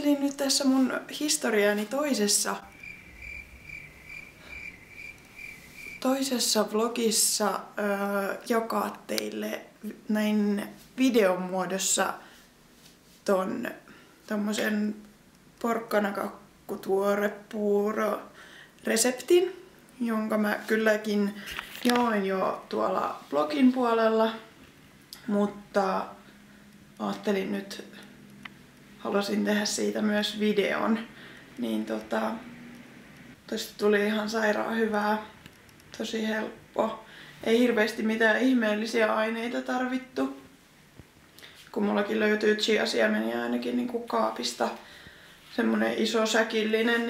ajattelin nyt tässä mun historiani toisessa vlogissa jakaa teille näin videon muodossa tommosen porkkanakakkutuorepuuro-reseptin, jonka mä kylläkin jaoin jo tuolla blogin puolella, mutta ajattelin nyt, halusin tehdä siitä myös videon, niin tosta tuli ihan sairaan hyvää, tosi helppo. Ei hirveästi mitään ihmeellisiä aineita tarvittu, kun mullakin löytyy chia-siemeniä ainakin niin kuin kaapista, semmonen iso säkillinen,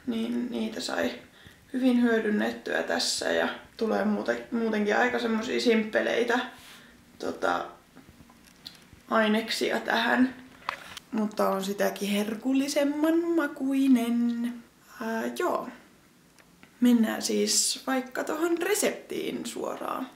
niin niitä sai hyvin hyödynnettyä tässä ja tulee muutenkin aika semmosia simppeleitä aineksia tähän, mutta on sitäkin herkullisemman makuinen. Joo. Mennään siis vaikka tohon reseptiin suoraan.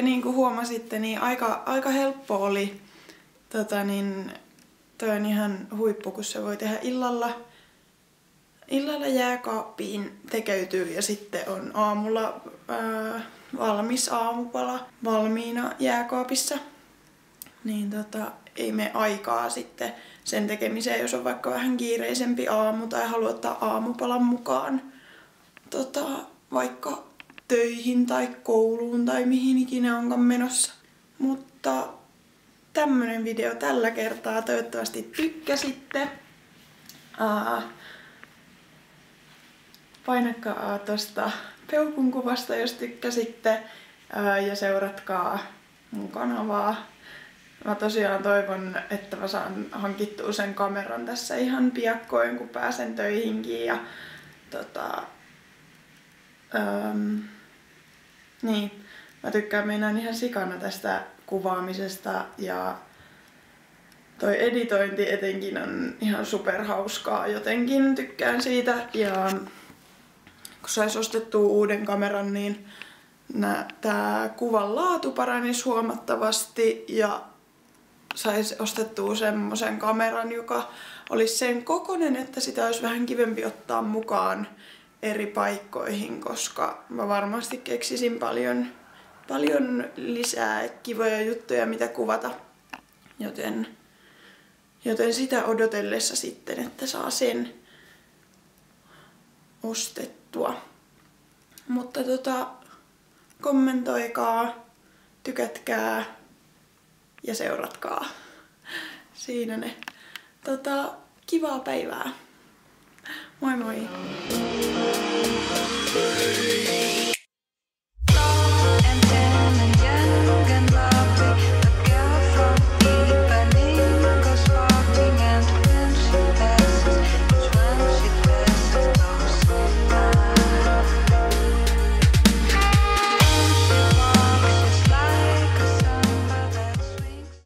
Niin kuin huomasitte, niin aika helppo oli. Toi on ihan huippu, kun se voi tehdä illalla jääkaappiin tekeytyy ja sitten on aamulla valmis aamupala valmiina jääkaapissa. Niin ei mene aikaa sitten sen tekemiseen, jos on vaikka vähän kiireisempi aamu tai haluaa ottaa aamupalan mukaan vaikka töihin tai kouluun tai mihin ikinä onkaan menossa. Mutta tämmönen video tällä kertaa. Toivottavasti tykkäsitte. Painakaa tosta peukun kuvasta, jos tykkäsitte. Ja seuratkaa mun kanavaa. Mä tosiaan toivon, että mä saan hankittua sen kameran tässä ihan piakkoin, kun pääsen töihinkin. Ja niin, mä tykkään meinaan ihan sikana tästä kuvaamisesta ja toi editointi etenkin on ihan superhauskaa jotenkin, tykkään siitä. Ja kun sais ostettua uuden kameran, niin tää kuvan laatu paranisi huomattavasti ja sais ostettua semmoisen kameran, joka olisi sen kokoinen, että sitä olisi vähän kivempi ottaa mukaan eri paikkoihin, koska mä varmasti keksisin paljon lisää kivoja juttuja, mitä kuvata. Joten sitä odotellessa sitten, että saa sen ostettua. Mutta kommentoikaa, tykätkää ja seuratkaa. Siinä ne. Kivaa päivää. Moi moi!